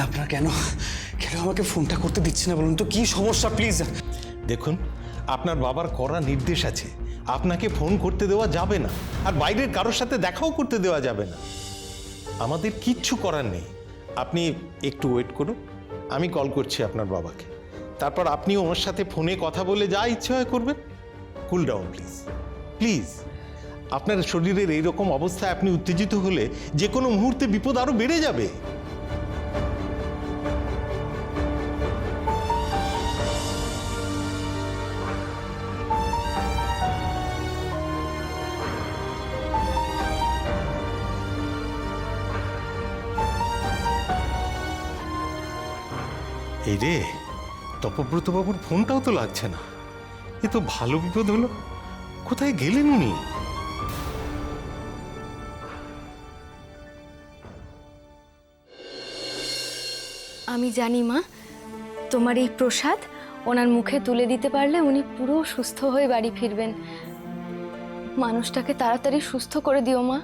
আপনার কেন কেন আমাকে ফোনটা করতে দিচ্ছে না বলুন তো, কি সমস্যা প্লিজ? দেখুন, আপনার বাবার কড়া নির্দেশ আছে, আপনাকে ফোন করতে দেওয়া যাবে না, আর বাইরের কারোর সাথে দেখাও করতে দেওয়া যাবে না। আমাদের কিচ্ছু করার নেই। আপনি একটু ওয়েট করুন, আমি কল করছি আপনার বাবাকে, তারপর আপনি ওর সাথে ফোনে কথা বলে যা ইচ্ছে হয় করবেন। Cool down please, please. আপনার শরীরের এইরকম অবস্থায় আপনি উত্তেজিত হলে যে কোনো মুহূর্তে বিপদ আরো বেড়ে যাবে। এই রে, তপব্রত বাবুর ফোনটাও তো লাগছে না। এ তো ভালো বিপদ হলো। কোথায় গেলেন উনি? আমি জানি মা, তোমার এই প্রসাদ ওনার মুখে তুলে দিতে পারলে উনি পুরো সুস্থ হয়ে বাড়ি ফিরবেন। মানুষটাকে তাড়াতাড়ি সুস্থ করে দিও মা।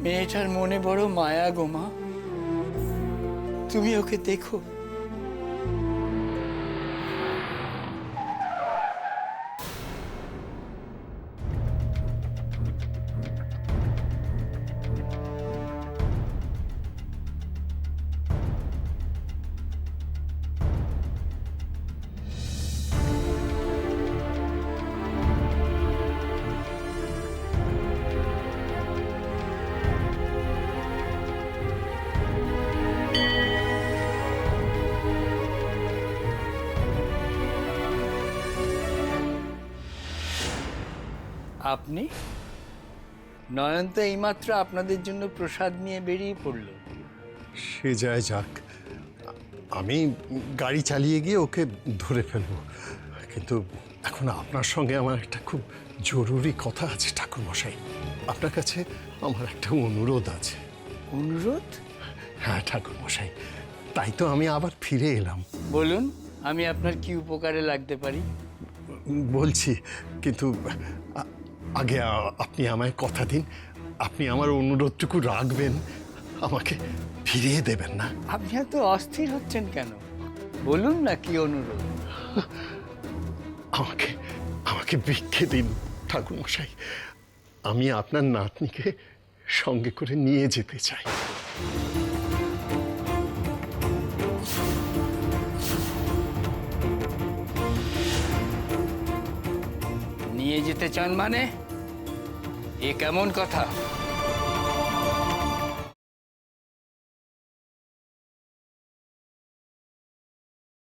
মেয়েটার মনে বড় মায়া গো মা, তুমি ওকে দেখো। আপনি? নয়ন তো এইমাত্র আপনাদের জন্য প্রসাদ নিয়ে বেরিয়ে পড়ল। সে যায় যাক, আমি গাড়ি চালিয়ে গিয়ে ওকে ধরে ফেলবো, কিন্তু এখন আপনার সঙ্গে আমার একটা খুব জরুরি কথা আছে ঠাকুরমশাই। আপনার কাছে আমার একটা অনুরোধ আছে। অনুরোধ? হ্যাঁ ঠাকুরমশাই, তাই তো আমি আবার ফিরে এলাম। বলুন, আমি আপনার কি উপকারে লাগতে পারি? বলছি, কিন্তু আগে আপনি আমায় কথা দিন, আপনি আমার অনুরোধটুকু রাখবেন, আমাকে ফিরিয়ে দেবেন না। আপনি এত অস্থির হচ্ছেন কেন? বলুন না কি অনুরোধ। আমাকে আমাকে ভিক্ষে দিন ঠাকুরমশাই, আমি আপনার নাতনিকে সঙ্গে করে নিয়ে যেতে চাই। নিয়ে যেতে চান মানে? এ কেমন কথা?